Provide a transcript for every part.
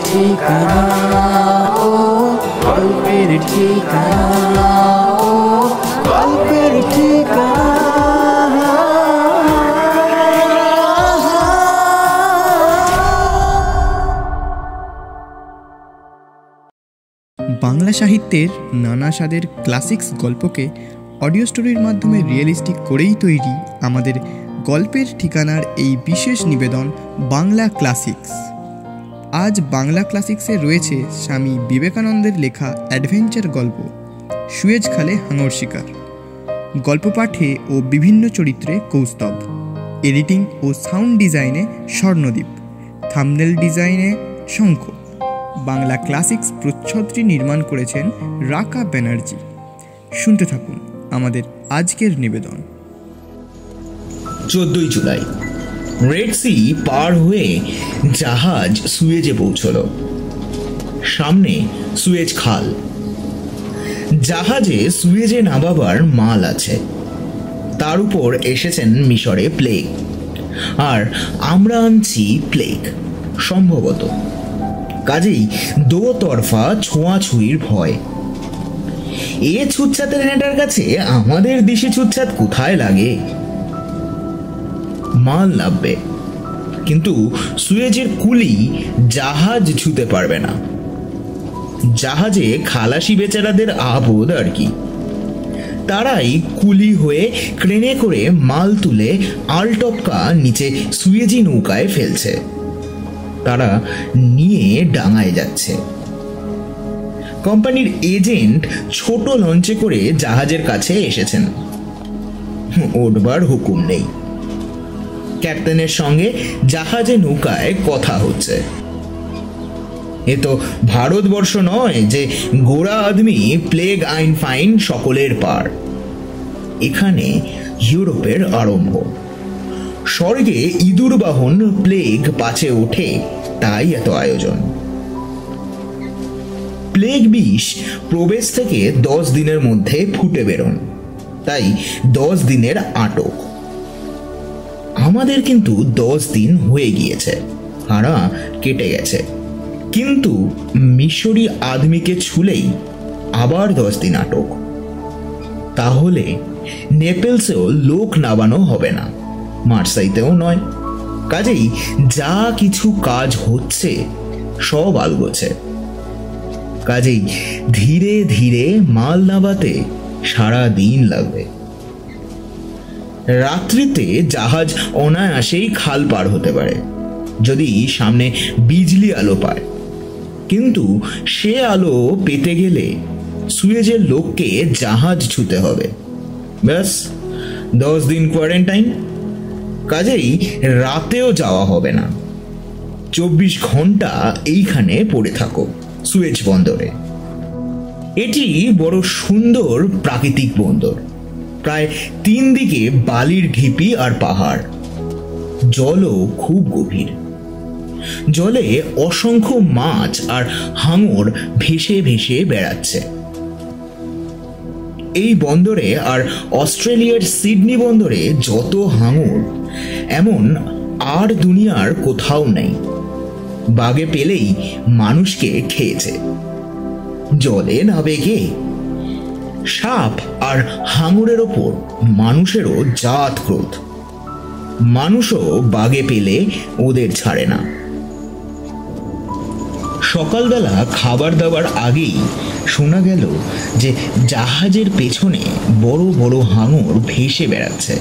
ঠিকানা, ও গল্পের ঠিকানা, ও গল্পের ঠিকানা। বাংলা সাহিত্যের নানা স্বাদের ক্লাসিক্স গল্পকে অডিও স্টোরির মাধ্যমে রিয়েলিস্টিক করেই তৈরি আমাদের গল্পের ঠিকানার এই বিশেষ নিবেদন বাংলা ক্লাসিক্স। আজ বাংলা ক্লাসিক্সে রয়েছে স্বামী বিবেকানন্দের লেখা অ্যাডভেঞ্চার গল্প সুয়েজ খালে হাঙর শিকার। গল্প পাঠে ও বিভিন্ন চরিত্রে কৌস্তব, এডিটিং ও সাউন্ড ডিজাইনে স্বর্ণদ্বীপ, থাম্বনেল ডিজাইনে শঙ্খ। বাংলা ক্লাসিক্স প্রচ্ছদটি নির্মাণ করেছেন রাকা ব্যানার্জি। শুনতে থাকুন আমাদের আজকের নিবেদন। 14 জুলাই রেড সি পার হয়ে জাহাজ সুয়েজে পৌঁছল। সামনে সুয়েজ খাল। জাহাজে সুয়েজে নামাবার মাল আছে। তার উপর এসেছেন মিশরে প্লেগ, আর আমরা আনছি প্লেগ সম্ভবত। কাজেই দোতরফা ছোঁয়াছুঁয়ির ভয়। এ ছুটছাতের নেটার কাছে আমাদের দেশে ছুটছাত কোথায় লাগে? মাল নামবে, কিন্তু সুয়েজের কুলি জাহাজ ছুঁতে পারবে না। জাহাজে খালাসি বেচারাদের আবোধ আর কি। তারাই কুলি হয়ে ক্রেনে করে মাল তুলে আলটপকা নিচে সুয়েজি নৌকায় ফেলছে। তারা নিয়ে ডাঙায় যাচ্ছে। কোম্পানির এজেন্ট ছোট লঞ্চে করে জাহাজের কাছে এসেছেন। ওঠবার হুকুম নেই। ক্যাপ্টেনের সঙ্গে জাহাজে নৌকায় কথা হচ্ছে। এ তো ভারতবর্ষ নয় যে গোড়া আদমি প্লেগ আইন ফাইন সকলের পার। এখানে ইউরোপের আরম্ভ। স্বর্গে ইঁদুর বাহন প্লেগ পাছে ওঠে, তাই এত আয়োজন। প্লেগ বিষ প্রবেশ থেকে 10 দিনের মধ্যে ফুটে বেরোন, তাই 10 দিনের আটক। আমাদের কিন্তু 10 দিন হয়ে গিয়েছে, হারা কেটে গেছে। কিন্তু মিশরি আদমিকে ছুলেই আবার 10 দিন আটক। তাহলে নেপেলসেও লোক নামানো হবে না, মার্সাইতেও নয়। কাজেই যা কিছু কাজ হচ্ছে সব আলগোছে। কাজেই ধীরে ধীরে মাল নামাতে সারা দিন লাগবে। রাত্রিতে জাহাজ অনায়াসেই খাল পার হতে পারে যদি সামনে বিজলি আলো পায়, কিন্তু সে আলো পেতে গেলে সুয়েজের লোককে জাহাজ ছুঁতে হবে। ব্যাস 10 দিন কোয়ারেন্টাইন। কাজেই রাতেও যাওয়া হবে না। 24 ঘন্টা এইখানে পড়ে থাকো সুয়েজ বন্দরে। এটি বড় সুন্দর প্রাকৃতিক বন্দর। প্রায় 3 দিকে বালির ঢিপি আর পাহাড়। জলও খুব গভীর। জলে অসংখ্য মাছ আর হাঙর ভেসে ভেসে বেড়াচ্ছে। এই বন্দরে আর অস্ট্রেলিয়ার সিডনি বন্দরে যত হাঙর, এমন আর দুনিয়ার কোথাও নেই। বাগে পেলেই মানুষকে খেয়েছে। জলে নাবে কে? সাপ আর হাঙরের ওপর মানুষেরও জাত ক্রোধ। মানুষও বাগে পেলে ওদের ছাড়ে না। সকালবেলা খাবার দাবার আগেই শোনা গেল যে জাহাজের পেছনে বড় বড় হাঙর ভেসে বেড়াচ্ছে।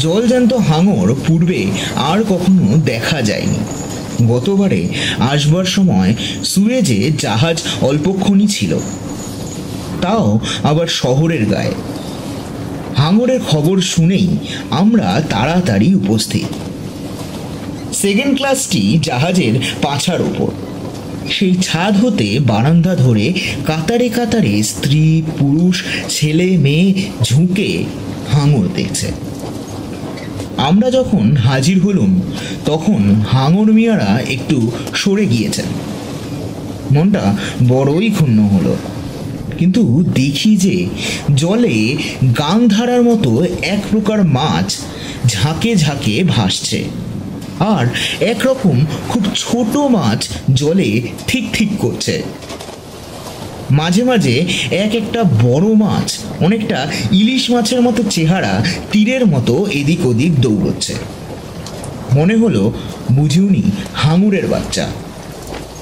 জলজ্যান্ত হাঙর পূর্বে আর কখনো দেখা যায়নি। গতবারে আসবার সময় সুয়েজে জাহাজ অল্পক্ষণই ছিল, তাও আবার শহরের গায়ে। হাঙরের খবর শুনেই আমরা তাড়াতাড়ি উপস্থিত। সেকেন্ড ক্লাসটি জাহাজের পাছার ওপর। সেই ছাদ হতে বারান্দা ধরে কাতারে কাতারে স্ত্রী পুরুষ ছেলে মেয়ে ঝুঁকে হাঙর দেখছে। আমরা যখন হাজির হলুম তখন হাঙর মিয়ারা একটু সরে গিয়েছেন। মনটা বড়ই ক্ষুণ্ণ হলো। কিন্তু দেখি যে জলে গাংধারার মতো এক প্রকার মাছ ঝাঁকে ঝাঁকে ভাসছে। আর একরকম খুব ছোট মাছ জলে ঠিক ঠিক করছে। মাঝে মাঝে একটা বড় মাছ, অনেকটা ইলিশ মাছের মতো চেহারা, তীরের মতো এদিক ওদিক দৌড়চ্ছে। মনে হলো বুঝি উনি হাঙরের বাচ্চা,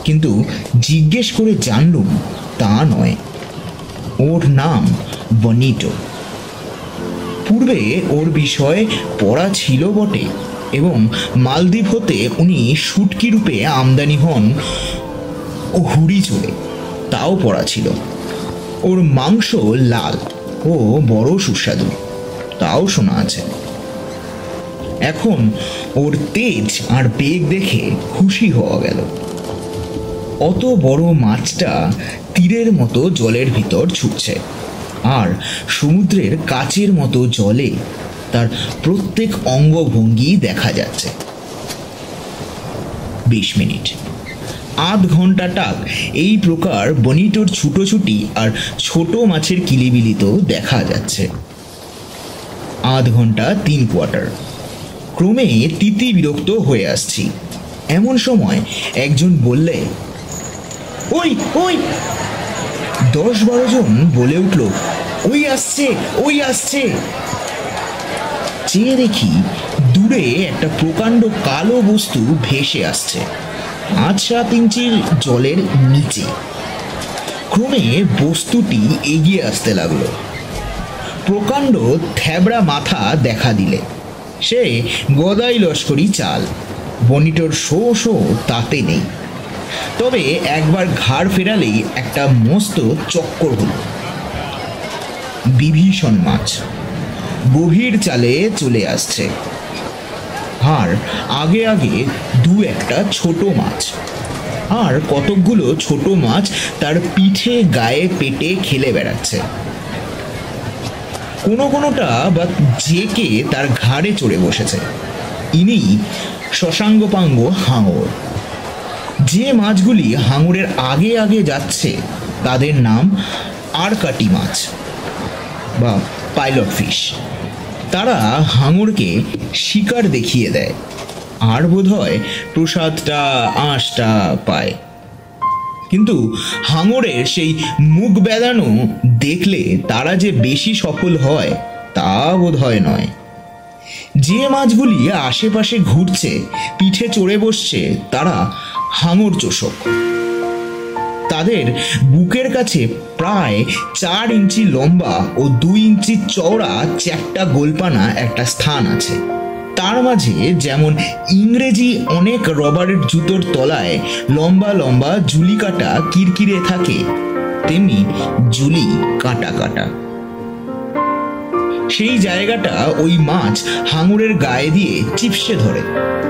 কিন্তু জিজ্ঞেস করে জানলুম তা নয়, ওর নাম বনিটো। পূর্বে ওর বিষয়ে পড়া ছিল বটে, এবং মালদ্বীপ হতে উনি শুটকি রূপে আমদানি হন ও হুড়ি চড়ে, তাও পড়া ছিল। ওর মাংস লাল ও বড় সুস্বাদু, তাও শোনা আছে। এখন ওর তেজ আর বেগ দেখে খুশি হওয়া গেল। অত বড় মাছটা তীরের মতো জলের ভিতর ছুটছে, আর সমুদ্রের কাচের মতো জলে তার প্রত্যেক অঙ্গভঙ্গি দেখা যাচ্ছে। 20 মিনিট, আধ ঘন্টাটাক এই প্রকার বনিটোর ছুটোছুটি আর ছোট মাছের কিলিবিলি তো দেখা যাচ্ছে। আধ ঘন্টা 3 কোয়ার্টার, ক্রমে তিতি বিরক্ত হয়ে আসছি। এমন সময় একজন বললে, ওই ওই। 10-12 জন বলে উঠল, ওই আসছে, ওই আসছে। চেয়ে দেখি দূরে একটা প্রকাণ্ড কালো বস্তু ভেসে আসছে 5-7 ইঞ্চির জলের নিচে। ক্রমে বস্তুটি এগিয়ে আসতে লাগলো। প্রকাণ্ড থ্যাবড়া মাথা দেখা দিলে সে গদাই লস্করি চাল। বনিটোর শো শো তাতে নেই, তবে একবার ঘাড় ফেরালেই একটা মস্ত চক্কর হলো। বিভীষণ মাছ গভীর চালে চলে আসছে, আর আগে আগে 2-1টা ছোট মাছ, আর কতকগুলো ছোট মাছ তার পিঠে গায়ে পেটে খেলে বেড়াচ্ছে। কোনোটা বা জেকে তার ঘাড়ে চড়ে বসেছে। ইনি শশাঙ্গপাঙ্গ হাঙর। যে মাছগুলি হাঙরের আগে আগে যাচ্ছে তাদের নাম আরকাটি মাছ বা পাইলট ফিশ। তারা হাঙরকে শিকার দেখিয়ে দেয়, আর বোধহয় প্রসাদটা আঁশটা পায়। কিন্তু হাঙরের সেই মুখ বেদানো দেখলে তারা যে বেশি সফল হয় তা বোধহয় নয়। যে মাছগুলি আশেপাশে ঘুরছে, পিঠে চড়ে বসছে, তারা হাঙর চোষক। তাদের বুকের কাছে প্রায় 4 ইঞ্চি লম্বা ও 2 ইঞ্চি চওড়া চ্যাপ্টা গোলপানা একটা স্থান আছে। তার মাঝে যেমন ইংরেজি অনেক রবারের জুতোর তলায় লম্বা লম্বা জুলি কাটা কিরকিরে থাকে, তেমনি জুলি কাটা কাটা। সেই জায়গাটা ওই মাছ হাঙরের গায়ে দিয়ে চিপসে ধরে,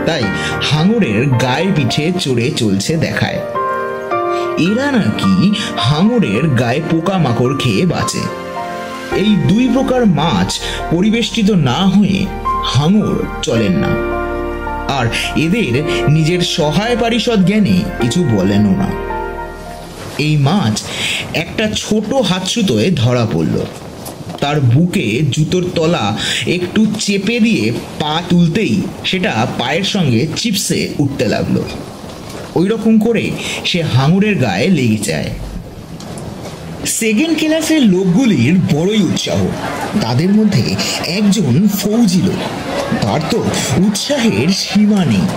তাই হাঙরের গায়ে পিঠে চড়ে চলছে দেখায়। এরা নাকি হাঙরের গায়ে পোকামাকড় খেয়ে বাঁচে। এই 2 প্রকার মাছ পরিবেষ্টিত না হয়ে হাঙর চলেন না, আর এদের নিজের সহায় পারিষদ জ্ঞানে কিছু বলেনও না। এই মাছ একটা ছোট হাতসুতোয় ধরা পড়ল। তার বুকে জুতোর তলা একটু চেপে দিয়ে পা তুলতেই সেটা পায়ের সঙ্গে চিপসে উঠতে লাগলো। ওই রকম করে সে হাঙরের গায়ে লেগে যায়। সেকেন্ড ক্লাসের লোকগুলির বড়ই উৎসাহ। তাদের মধ্যে একজন ফৌজি লোক, তার তো উৎসাহের সীমা নেই।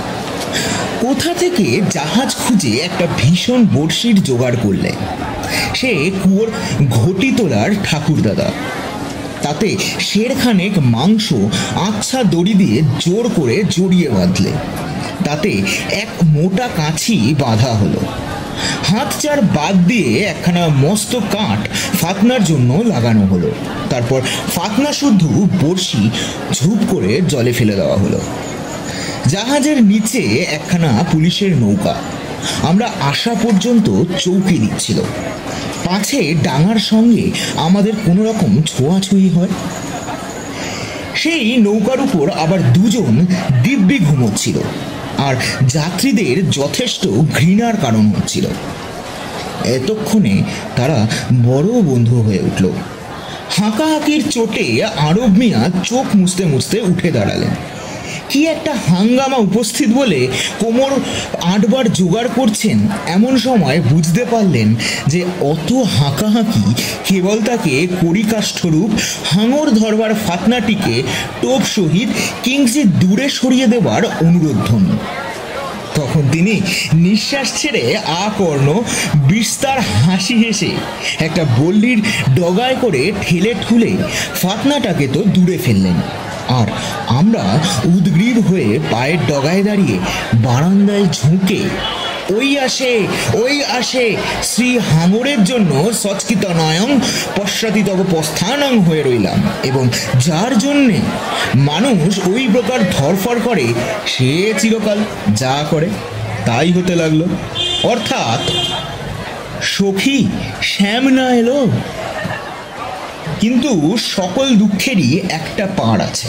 কোথা থেকে জাহাজ খুঁজে একটা ভীষণ বড়শির জোগাড় করলে। সে কুয়োর ঘটি তোলার ঠাকুরদাদা। তাতে সেরখানেক মাংস আচ্ছা দড়ি দিয়ে জোর করে জড়িয়ে বাঁধলে। তাতে এক মোটা কাছি বাঁধা হলো। হাত 4 বাদ দিয়ে একখানা মস্ত কাঠ ফাতনার জন্য লাগানো হলো। তারপর ফাতনা শুদ্ধ বড়শি ঝুপ করে জলে ফেলে দেওয়া হলো। জাহাজের নিচে একখানা পুলিশের নৌকা আমরা আসা পর্যন্ত চৌকি দিচ্ছিল, পাছে ডাঙার সঙ্গে আমাদের কোনো রকম ছোঁয়াছুঁই হয়। সেই নৌকার উপর আবার 2 জন দিব্যি ঘুমোচ্ছিল, আর যাত্রীদের যথেষ্ট ঘৃণার কারণ হচ্ছিল। এতক্ষণে তারা বড় বন্ধু হয়ে উঠল। হাঁকাহাঁকির চোটে আরব মিয়া চোখ মুছতে মুছতে উঠে দাঁড়ালেন। কি একটা হাঙ্গামা উপস্থিত বলে কোমর আটবার জোগাড় করছেন, এমন সময় বুঝতে পারলেন যে অত হাঁকাহাঁকি কেবল তাকে করিকাষ্ঠরূপ হাঙর ধরবার ফাতনাটিকে টোপ সহিত কিঞ্চিৎ দূরে সরিয়ে দেবার অনুরোধধ্বনি। তখন তিনি নিঃশ্বাস ছেড়ে আকর্ণ বিস্তার হাসি হেসে একটা বল্লির ডগায় করে ঠেলে ঠুলে ফাতনাটাকে তো দূরে ফেললেন। আর আমরা উদ্গ্রীব হয়ে পায়ের ডগায় দাঁড়িয়ে বারান্দায় ঝুঁকে ওই আসে শ্রী হাঙরের জন্য সচকিত নয়ং পশ্চাতিতব প্রস্থানং হয়ে রইলাম, এবং যার জন্যে মানুষ ওই প্রকার ধরফর করে সে চিরকাল যা করে তাই হতে লাগলো। অর্থাৎ সখী শ্যাম না এলো। কিন্তু সকল দুঃখেরই একটা পার আছে।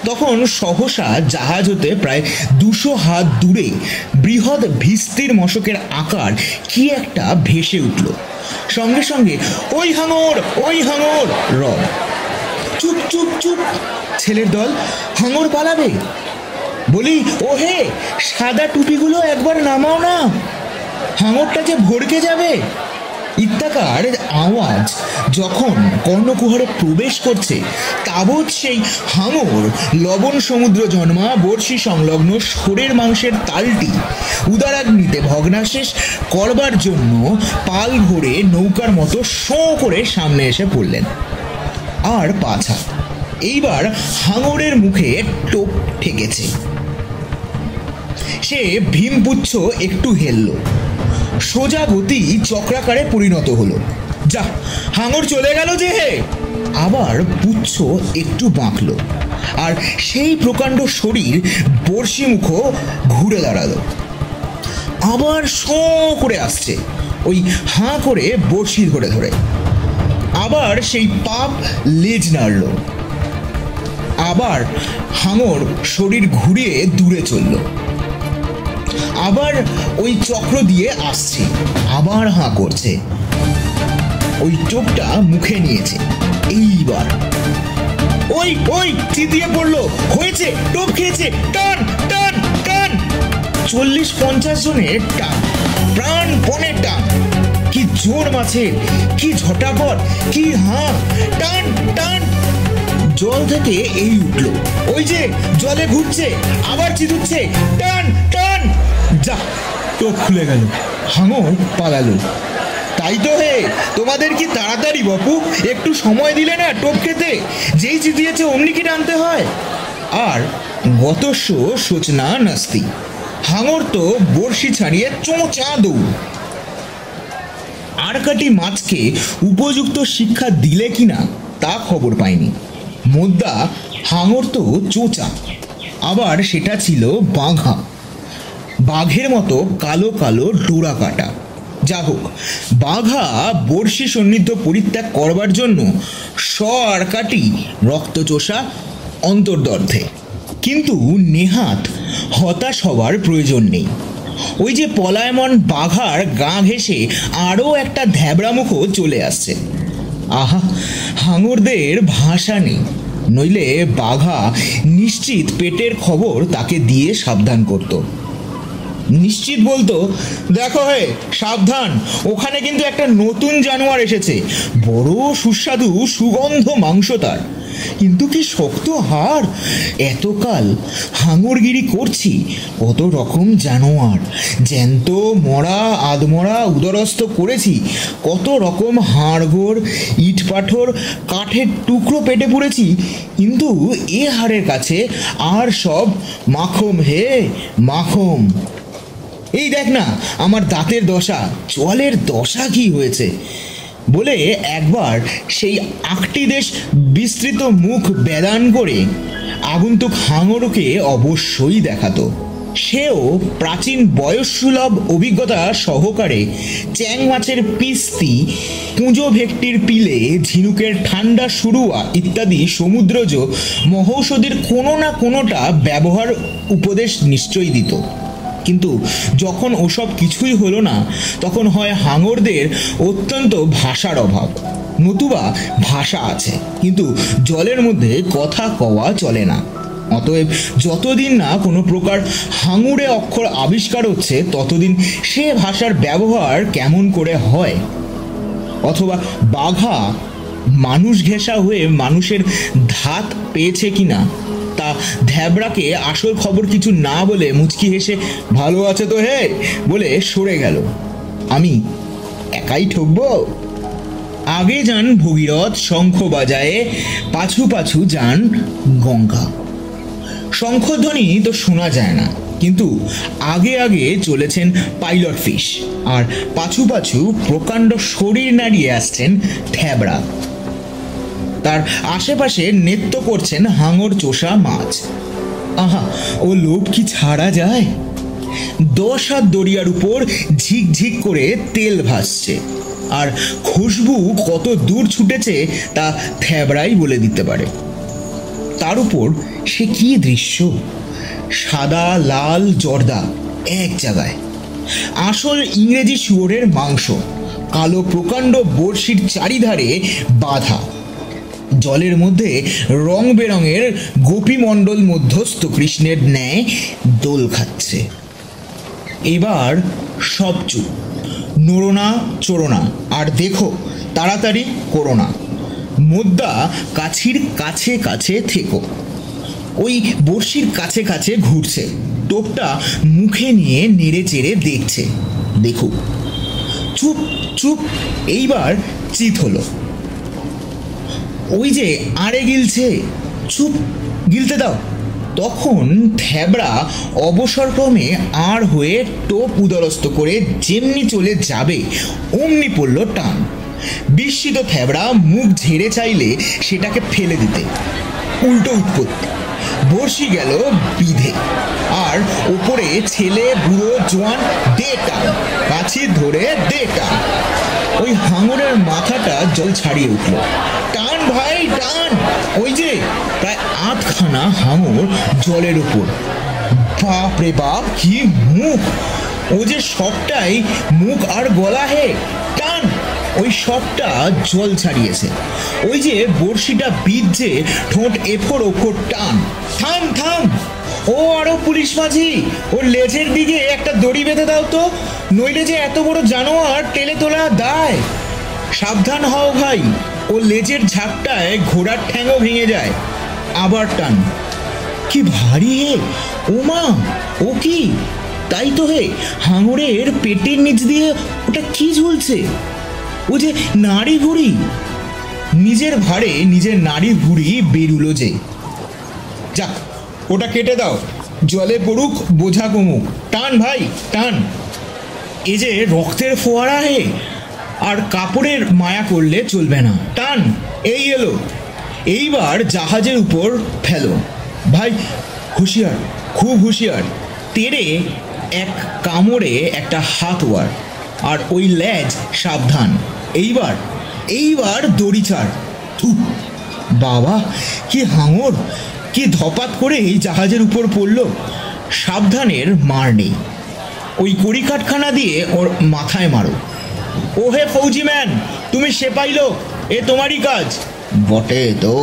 তখন সহসা জাহাজ হতে প্রায় 200 হাত দূরে বৃহৎ ভিস্তির মশকের আকার কি একটা ভেসে উঠল। সঙ্গে সঙ্গে ওই হাঙর রব। চুপ চুপ চুপ, ছেলের দল, হাঙর পালাবে। বলি, ও হে, সাদা টুপিগুলো একবার নামাও না, হাঙরটা যে ভড়কে যাবে। ইত্যাকার আওয়াজ যখন কর্ণকুহরে প্রবেশ করছে, তাবৎ সেই হাঙর লবণ সমুদ্র জন্মা বর্ষি সংলগ্ন শোরের মাংসের তালটি উদারাগ্নিতে ভগ্নাশেষ করবার জন্য পাল ঘোরে নৌকার মতো শোঁ করে সামনে এসে পড়লেন। আর পাছা এইবার হাঙরের মুখে টোপ ঠেকেছে। সে ভীমপুচ্ছ একটু হেলল, সোজা গতি চক্রাকারে পরিণত হলো। যা, হাঙর চলে গেল যে। আবার পুচ্ছ একটু বাঁকলো, আর সেই প্রকাণ্ড শরীর বর্ষিমুখ ঘুরে দাঁড়ালো। আবার শো করে আসছে, ওই হাঁ করে বর্ষি ধরে ধরে। আবার সেই পাপ লেজ নাড়ল। আবার হাঙর শরীর ঘুরিয়ে দূরে চলল। আবার ওই চক্র দিয়ে আসছে, আবার হাঁ করছে। ওই টোপটা মুখে নিয়েছে। এইবার ওই চিতিয়ে পড়লো, হয়েছে, টোপ খেয়েছে, টান টান টান। 40-50 জনের টান, প্রাণ পণের টান। কি জোর মাছের, কি ঝটাপট, কি হাঁ, টান টান। জল থেকে এই উঠলো, ওই যে জলে ঘুরছে, আবার চিতুচ্ছে, টান টান। যা, টোপ খুলে গেল, হাঙর পালালো। তাই তো হে, তোমাদের কি তাড়াতাড়ি বাপু, একটু সময় দিলে না টোপ খেতে? যেই চিতিয়েছে অমনি কি টানতে হয়? আর গতস্য সোচনা নাস্তি, হাঙর তো বড়শি ছাড়িয়ে চোঁচা দৌড়। আরকাটি মাছকে উপযুক্ত শিক্ষা দিলে কিনা তা খবর পাইনি। মোদ্দা হাঙর তো চোঁচা, আবার সেটা ছিল বাঘা, বাঘের মতো কালো কালো ডোরা কাটা। যা হোক, বাঘা বর্ষি সন্নিধ্য পরিত্যাগ করবার জন্য আরকাটি রক্তচোষা অন্তর্দর্থে। কিন্তু নেহাত হতাশ হবার প্রয়োজন নেই। ওই যে পলায়মন বাঘার গা ঘেঁষে আরও একটা ধ্যাবড়ামুখও চলে আসছে। আহা, হাঙরদের ভাষা নেই, নইলে বাঘা নিশ্চিত পেটের খবর তাকে দিয়ে সাবধান করত। নিশ্চিত বলতো, দেখো হে, সাবধান, ওখানে কিন্তু একটা নতুন জানোয়ার এসেছে, বড় সুস্বাদু সুগন্ধ মাংস তার, কিন্তু কি শক্ত হাড়। এতকাল হাঙরগিরি করছি, কত রকম জানোয়ার, জ্যান্ত মরা আধমরা উদরস্থ করেছি, কত রকম হাড়গোড় ইট পাথর কাঠের টুকরো পেটে পুড়েছি, কিন্তু এ হাড়ের কাছে আর সব মাখম হে মাখম। এই দেখ না আমার দাঁতের দশা, চোয়ালের দশা কি হয়েছে বলে একবার সেই আকটি দেশ বিস্তৃত মুখ বেদান করে আগন্তুক হাঙরকে অবশ্যই দেখাতো। সেও প্রাচীন বয়সসুলভ অভিজ্ঞতা সহকারে চ্যাং মাছের পিস্তি, কুঁজো ভেকটির পিলে, ঝিনুকের ঠান্ডা সুরুয়া ইত্যাদি সমুদ্রজ মহৌষধির কোনো না কোনোটা ব্যবহার উপদেশ নিশ্চয়ই দিত। কিন্তু যখন ওসব কিছুই হলো না, তখন হয় হাঙরদের অত্যন্ত ভাষার অভাব, নতুবা ভাষা আছে কিন্তু জলের মধ্যে কথা কওয়া চলে না। অতএব যতদিন না কোনো প্রকার হাঙুরে অক্ষর আবিষ্কার হচ্ছে ততদিন সে ভাষার ব্যবহার কেমন করে হয়। অথবা বাঘা মানুষ ঘেঁষা হয়ে মানুষের ধাত পেয়েছে কিনা তা ধ্যাবড়াকে আসল খবর কিছু না বলে মুচকি হেসে ভালো আছে তো হে বলে সরে গেল। আমি একাই ঠকবো? আগে যান ভগীরথ শঙ্খ বাজায়ে, পাছু পাছু যান গঙ্গা। শঙ্খধ্বনি তো শোনা যায় না, কিন্তু আগে আগে চলেছেন পাইলট ফিশ, আর পাছু পাছু প্রকাণ্ড শরীর নাড়িয়ে আসছেন ঠ্যাবড়া। তার আশেপাশে নৃত্য করছেন হাঙর চোষা মাছ। আহা, ও লোভ কি ছাড়া যায়? 10 হাত দরিয়ার উপর ঝিকঝিক করে তেল ভাসছে, আর খুশবু কত দূর ছুটেছে তা থ্যাবড়াই বলে দিতে পারে। তার উপর সে কি দৃশ্য! সাদা লাল জর্দা এক জায়গায়, আসল ইংরেজি শুয়োরের মাংস কালো প্রকাণ্ড বড়শির চারিধারে বাঁধা, জলের মধ্যে রং বেরঙের গোপীমণ্ডল মধ্যস্থ কৃষ্ণের ন্যায় দোল খাচ্ছে। এবার সব চুপ, নড়ো না চড়ো না, আর দেখো তাড়াতাড়ি করো না। মোদ্দা কাছির কাছে কাছে থেকো। ওই বড়শির কাছে কাছে ঘুরছে, টোপটা মুখে নিয়ে নেড়ে চেড়ে দেখছে। দেখুক, চুপ চুপ। এইবার চিত হলো। ওই যে আড়ে গিলছে, চুপ, গিলতে দাও। তখন থ্যাবড়া অবসরক্রমে আর হয়ে টোপ উদরস্থ করে যেমনি চলে যাবে অমনি পড়ল টান। বিস্মিত থ্যাবড়া মুখ ঝেড়ে চাইলে সেটাকে ফেলে দিতে, উল্টো উৎপত্তি। বড়শি গেল বিধে, আর ওপরে ছেলে বুড়ো জোয়ান দে টান, কাছি ধরে দে টান। ওই হাঙরের মাথাটা জল ছাড়িয়ে উঠল। টান ভাই টান! ওই যে প্রায় 8খানা হাঙর জলের উপর। বাপ রে বাপ, কি মুখ! ও যে সবটাই মুখ আর গলা হে। টান! ওই সবটা জল ছাড়িয়েছে। ওই যে বড়শিটা বিধছে, ঠোঁট এফোর ওপর টান। থাম থাম! ও আরো পুলিশ মাঝি, ওর লেজের দিকে একটা দড়ি বেঁধে দাও তো, নইলে যে এত বড় জানোয়ার টেলে তোলা দায়। সাবধান হও ভাই, ও লেজের ঝাপটায় ঘোড়ার ঠ্যাংও ভেঙে যায়। আবার টান। কি ভারী হে! ওমা, ও কি? তাই তো হে, হাঙরের পেটের নিচ দিয়ে ওটা কি ঝুলছে? ও যে নাড়ি ভুড়ি। নিজের ভারে নিজের নাড়ি ভুড়ি বেরুলো যে। যাক, ওটা কেটে দাও, জলে পড়ুক, বোঝা কমুক। টান ভাই টান! এ যে রক্তের ফোয়ারা হে, আর কাপড়ের মায়া করলে চলবে না। টান! এই এলো। এইবার জাহাজের উপর ফেলো। ভাই হুঁশিয়ার, খুব হুঁশিয়ার। তেরে এক কামড়ে একটা হাত ওয়ার, আর ওই লেজ সাবধান। এইবার এইবার দড়ি ছাড়। থুপ! বাবা, কি হাঙর! কি ধপাত করে এই জাহাজের উপর পড়ল! সাবধানের মার নেই। ওই কড়িকাঠখানা দিয়ে ওর মাথায় মারো। ও হে ফৌজি ম্যান, তুমি সে পাইল, এ তোমারই কাজ। বটে তো।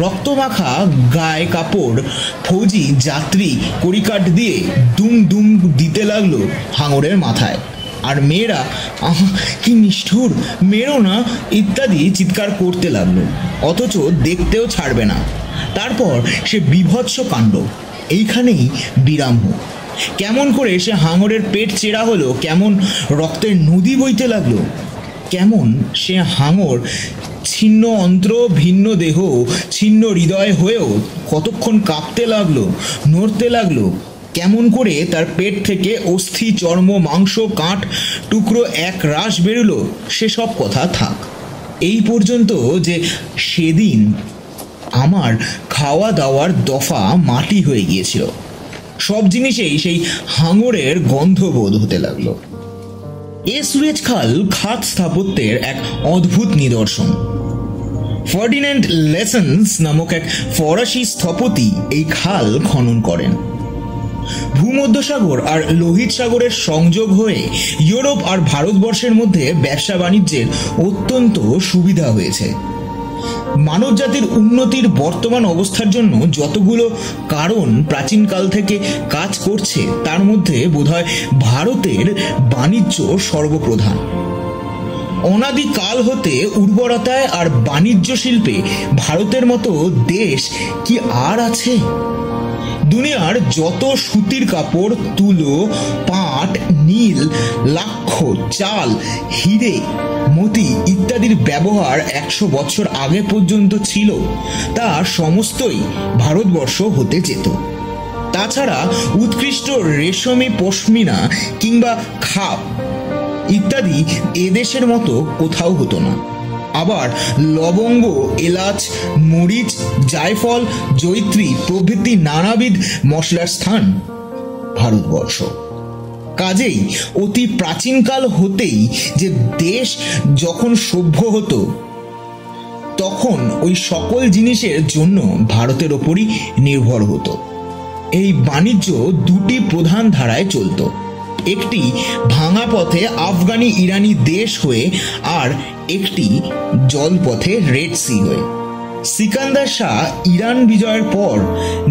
রক্তমাখা গায়ে কাপড় ফৌজি যাত্রী কড়িকাঠ দিয়ে দুম দুম দিতে লাগলো হাঙরের মাথায়। আর মেয়েরা আহা কি নিষ্ঠুর, মেরো না ইত্যাদি চিৎকার করতে লাগলো, অথচ দেখতেও ছাড়বে না। তারপর সে বিভৎস কাণ্ড এইখানেই বিরাম হোক। কেমন করে সে হাঙরের পেট চেরা হলো, কেমন রক্তের নদী বইতে লাগলো, কেমন সে হাঙর ছিন্ন অন্ত্র, ভিন্ন দেহ, ছিন্ন হৃদয় হয়েও কতক্ষণ কাঁপতে লাগলো, নড়তে লাগলো, কেমন করে তার পেট থেকে অস্থি, চর্ম, মাংস, কাঠ টুকরো এক রাশ বেরোলো, সেসব কথা থাক। এই পর্যন্ত যে সেদিন আমার খাওয়া দাওয়ার দফা মাটি হয়ে গিয়েছিল, সব জিনিসেই সেই হাঙরের গন্ধবোধ হতে লাগলো। এ সুয়েজ খাল খাত স্থাপত্যের এক অদ্ভুত নিদর্শন। ফার্ডিন্যান্ড লেসন্স নামক এক ফরাসি স্থপতি এই খাল খনন করেন। ভূমধ্যসাগর আর লোহিত সাগরের সংযোগ হয়ে ইউরোপ আর ভারতবর্ষের মধ্যে ব্যবসা বাণিজ্যের অত্যন্ত সুবিধা হয়েছে। মানব জাতির উন্নতির বর্তমান অবস্থার জন্য যতগুলো কারণ প্রাচীনকাল থেকে কাজ করছে তার মধ্যে বোধহয় ভারতের বাণিজ্য সর্বপ্রধান। অনাদিকাল হতে উর্বরতায় আর বাণিজ্য শিল্পে ভারতের মতো দেশ কি আর আছে? দুনিয়ার যত সুতির কাপড়, তুলো, পাট, নীল, লাক্ষ, চাল, হিরে, মতি ইত্যাদির ব্যবহার 100 বছর আগে পর্যন্ত ছিল, তা সমস্তই ভারতবর্ষ হতে যেত। তাছাড়া উৎকৃষ্ট রেশমি পশমিনা কিংবা খাপ ইত্যাদি এদেশের মতো কোথাও হতো না। আবার লবঙ্গ, এলাচ, মরিচ, জায়ফল, জৈত্রী প্রভৃতি নানাবিধ মশলার স্থান ভারতবর্ষ। কাজেই অতি প্রাচীনকাল হতেই যে দেশ যখন সভ্য হতো তখন ওই সকল জিনিসের জন্য ভারতের ওপরই নির্ভর হতো। এই বাণিজ্য দুটি প্রধান ধারায় চলত, একটি ভাঙা পথে আফগানি ইরানি দেশ হয়ে, আর একটি জলপথে রেড সি হয়ে। সিকান্দার শাহ ইরান বিজয়ের পর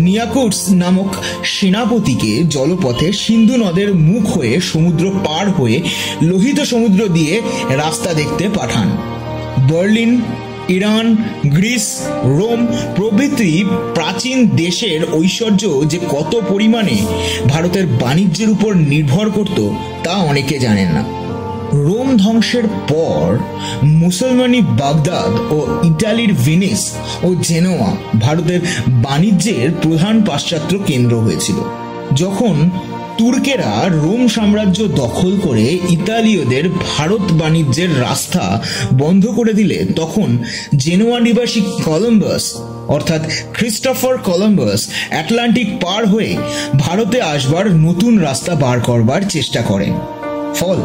নিয়াকুটস নামক সেনাপতিকে জলপথে সিন্ধু নদের মুখ হয়ে সমুদ্র পার হয়ে লোহিত সমুদ্র দিয়ে রাস্তা দেখতে পাঠান। বার্লিন, ইরান, গ্রিস, রোম প্রভৃতি প্রাচীন দেশের ঐশ্বর্য যে কত পরিমাণে ভারতের বাণিজ্যের উপর নির্ভর করত তা অনেকে জানেন না। রোম ধ্বংসের পর মুসলমানি বাগদাদ ও ইটালির ভেনিস ও জেনোয়া ভারতের বাণিজ্যের প্রধান পাশ্চাত্য কেন্দ্র হয়েছিল। যখন তুর্কেরা রোম সাম্রাজ্য দখল করে ইতালীয়দের ভারত বাণিজ্যের রাস্তা বন্ধ করে দিলে তখন জেনোয়া নিবাসী কলম্বাস অর্থাৎ ক্রিস্টোফার কলম্বাস আটলান্টিক পার হয়ে ভারতে আসবার নতুন রাস্তা বার করবার চেষ্টা করেন। ফল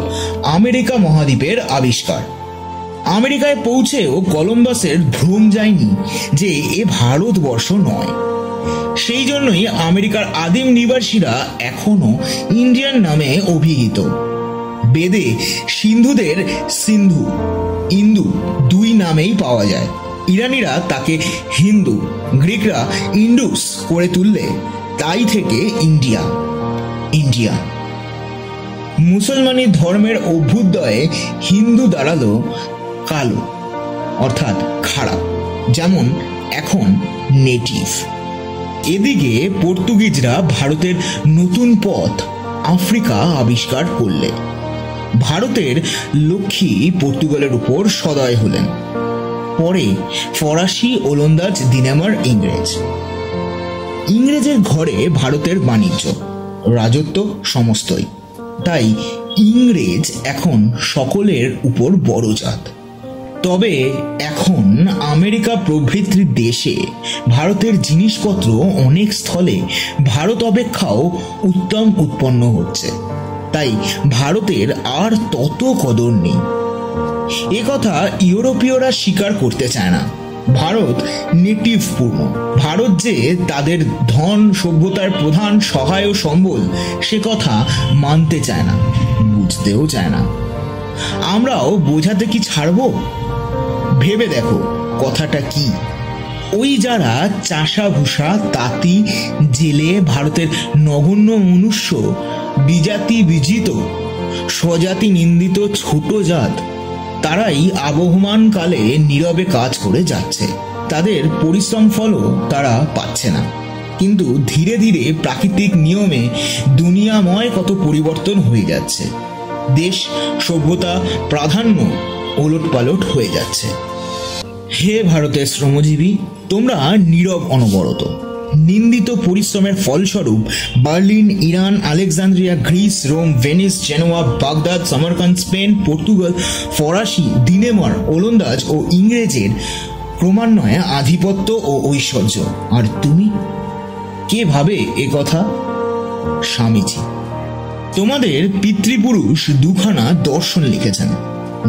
আমেরিকা মহাদ্বীপের আবিষ্কার। আমেরিকায় পৌঁছেও কলম্বাসের ভ্রম যায়নি যে এ ভারতবর্ষ নয়। সেই জন্যই আমেরিকার আদিম নিবাসীরা এখনো ইন্ডিয়ান নামে অভিহিত। বেদে সিন্ধুদের সিন্ধু, ইন্দু দুই নামেই পাওয়া যায়। ইরানিরা তাকে হিন্দু, গ্রিকরা ইন্ডুস করে তুললে তাই থেকে ইন্ডিয়া। ইন্ডিয়া মুসলমানি ধর্মের অভ্যুদয়ে হিন্দু দাঁড়ালো কালো অর্থাৎ খারাপ, যেমন এখন নেটিভ। এদিকে পর্তুগিজরা ভারতের নতুন পথ আফ্রিকা আবিষ্কার করলে ভারতের লক্ষ্মী পর্তুগালের উপর সদয় হলেন। পরে ফরাসি, ওলন্দাজ, দিনেমার, ইংরেজ। ইংরেজের ঘরে ভারতের বাণিজ্য, রাজত্ব সমস্তই। তাই ইংরেজ এখন সকলের উপর বড় জাত। তবে এখন আমেরিকা প্রভৃতি দেশে ভারতের জিনিসপত্র অনেক স্থলে ভারত অপেক্ষাও উত্তম উৎপন্ন হচ্ছে। তাই ভারতের আর তত কদর নেই। এ কথা ইউরোপীয়রা স্বীকার করতে চায় না। ভারত নেটিভ পূর্ণ। ভারত যে তাদের ধন সভ্যতার প্রধান সহায় ও সম্বল সে কথা মানতে চায় না, বুঝতেও চায় না। আমরাও বোঝাতে কি ছাড়বো? ভেবে দেখো কথাটা কি। ওই যারা চাষা ভূষা, তাঁতি, জেলে, ভারতের নগণ্য মনুষ্য, বিজাতি বিজিত, স্বজাতি নিন্দিত ছোট জাত, তারাই আবহমান কালে নীরবে কাজ করে যাচ্ছে। তাদের পরিশ্রম ফলও তারা পাচ্ছে না। কিন্তু ধীরে ধীরে প্রাকৃতিক নিয়মে দুনিয়াময় কত পরিবর্তন হয়ে যাচ্ছে। দেশ সভ্যতা প্রাধান্য ওলটপালট হয়ে যাচ্ছে। হে ভারতের শ্রমজীবী, তোমরা নীরব অনবরত। নিন্দিত পরিশ্রমের ফলস্বরূপ Berlin, Iran, Alexandria, Greece, Rome, Venice, Genoa, Baghdad, Samarkand, Spain, Portugal, ফরাসি, দিনেমার, ওলন্দাজ ও ইংরেজের ক্রমান্বয়ে আধিপত্য ও ঐশ্বর্য। আর তুমি কে ভাবে এ কথা? স্বামীজি। তোমাদের পিতৃপুরুষ 2খানা দর্শন লিখেছেন,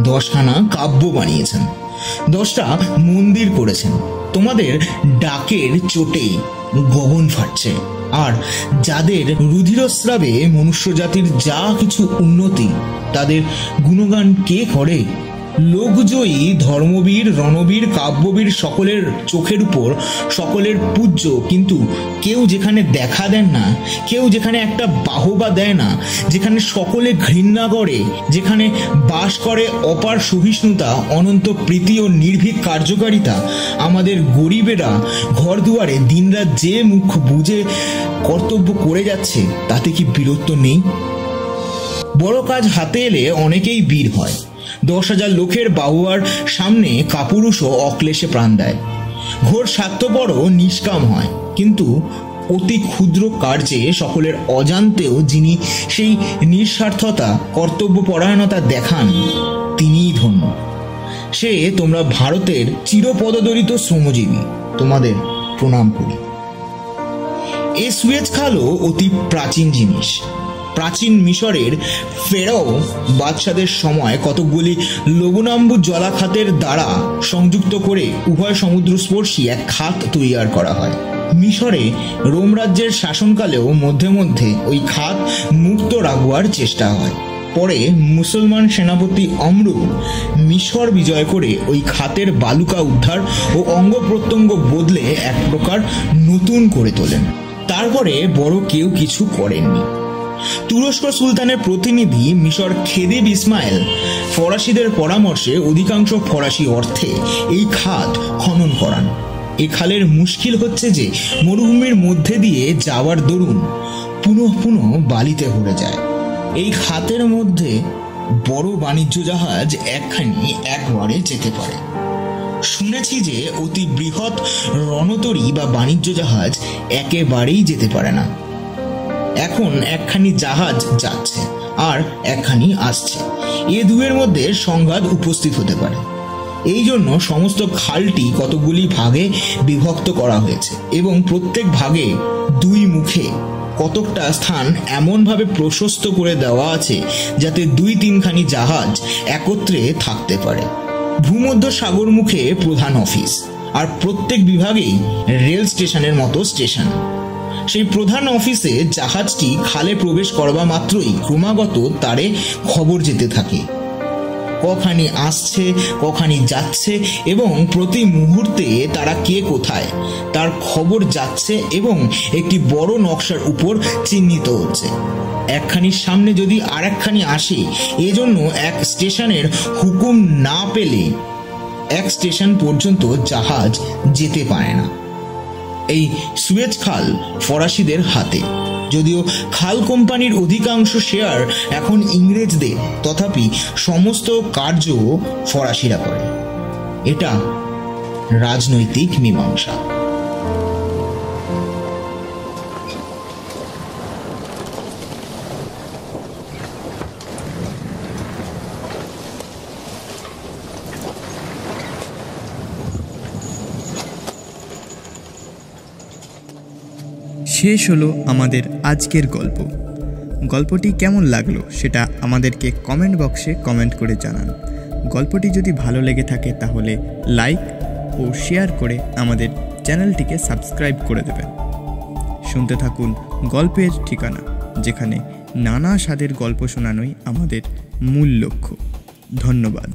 10খানা কাব্য বানিয়েছেন, 10টা মন্দির করেছেন। তোমাদের ডাকের চোটে গগন ফাটছে। আর যাদের রুধিরস্রাবে মনুষ্য জাতির যা কিছু উন্নতি, তাদের গুণগান কে করে? লোকজয়ী, ধর্মবীর, রণবীর, কাব্যবীর সকলের চোখের উপর সকলের পূজ্য, কিন্তু কেউ যেখানে দেখা দেন না, কেউ যেখানে একটা বাহবা দেয় না, যেখানে সকলে ঘৃণা করে, যেখানে বাস করে অপার সহিষ্ণুতা, অনন্ত প্রীতি ও নির্ভীক কার্যকারিতা, আমাদের গরিবেরা ঘর দুয়ারে দিনরাত যে মুখ বুজে কর্তব্য করে যাচ্ছে, তাতে কি বীরত্ব নেই? বড় কাজ হাতে এলে অনেকেই বীর হয়। 10,000 লোকের বাহুয়ার সামনে কাপুরুষও অক্লেশে প্রাণ দেয়। ঘোর স্বার্থপর নিষ্কাম হয়, কিন্তু অতি ক্ষুদ্র কার্যে সকলের অজান্তেও যিনি সেই নিঃস্বার্থতা, কর্তব্যপরায়ণতা দেখান, তিনিই ধন্য। সে তোমরা ভারতের চিরপদদলিত শ্রমজীবী, তোমাদের প্রণাম করি। এই সুয়েজ খালও অতি প্রাচীন জিনিস। প্রাচীন মিশরের ফেরাও বাদশাদের সময় কতকগুলি লবণাম্বু জলাখাতের দ্বারা সংযুক্ত করে উভয় সমুদ্রস্পর্শী এক খাত তৈরি করা হয়। মিশরে রোম রাজ্যের শাসনকালেও মধ্যে মধ্যে ওই খাত মুক্ত রাখবার চেষ্টা হয়। পরে মুসলমান সেনাপতি অমরু মিশর বিজয় করে ওই খাতের বালুকা উদ্ধার ও অঙ্গ প্রত্যঙ্গ বদলে এক প্রকার নতুন করে তোলেন। তারপরে বড় কেউ কিছু করেননি। তুরস্ক সুলতানের প্রতিনিধি মিশর খেদিব ইসমাইল ফরাসিদের পরামর্শে অধিকাংশ ফরাসি অর্থে এই খাত খনন করান। এই খালের মুশকিল হচ্ছে যে মরুভূমির মধ্যে দিয়ে যাওয়ার দরুন পুনঃ পুনঃ বালিতে ভরে যায়। এই খাতের মধ্যে বড় বাণিজ্য জাহাজ একখানি একবারে যেতে পারে। শুনেছি যে অতি বৃহৎ রণতরী বা বাণিজ্য জাহাজ একেবারেই যেতে পারে না। এখন একখানি জাহাজ যাচ্ছে আর একখানি আসছে, এ দুয়ের মধ্যে সংঘাত উপস্থিত হতে পারে। এই জন্য সমস্ত খালটি কতগুলি ভাগে বিভক্ত করা হয়েছে এবং প্রত্যেক ভাগে দুই মুখে কতকটা স্থান এমনভাবে প্রশস্ত করে দেওয়া আছে যাতে 2-3খানি জাহাজ একত্রে থাকতে পারে। ভূমধ্য সাগর মুখে প্রধান অফিস, আর প্রত্যেক বিভাগেই রেল স্টেশনের মতো স্টেশন। সেই প্রধান অফিসে জাহাজটি খালে প্রবেশ করবা মাত্রই ক্রমাগত তারে খবর যেতে থাকে, কখানি আসছে কখানি যাচ্ছে, এবং প্রতি মুহূর্তে তারা কে কোথায় তার খবর যাচ্ছে এবং একটি বড় নকশার উপর চিহ্নিত হচ্ছে। একখানির সামনে যদি আর একখানি আসে, এজন্য এক স্টেশনের হুকুম না পেলে এক স্টেশন পর্যন্ত জাহাজ যেতে পারে না। এই সুয়েজ খাল ফরাসিদের হাতে। যদিও খাল কোম্পানির অধিকাংশ শেয়ার এখন ইংরেজদের, তথাপি সমস্ত কার্য ফরাসিরা করে। এটা রাজনৈতিক মীমাংসা। শেষ হলো আমাদের আজকের গল্প। গল্পটি কেমন লাগলো সেটা আমাদেরকে কমেন্ট বক্সে কমেন্ট করে জানান। গল্পটি যদি ভালো লেগে থাকে তাহলে লাইক ও শেয়ার করে আমাদের চ্যানেলটিকে সাবস্ক্রাইব করে দেবেন। শুনতে থাকুন গল্পের ঠিকানা, যেখানে নানা স্বাদের গল্প শোনানোই আমাদের মূল লক্ষ্য। ধন্যবাদ।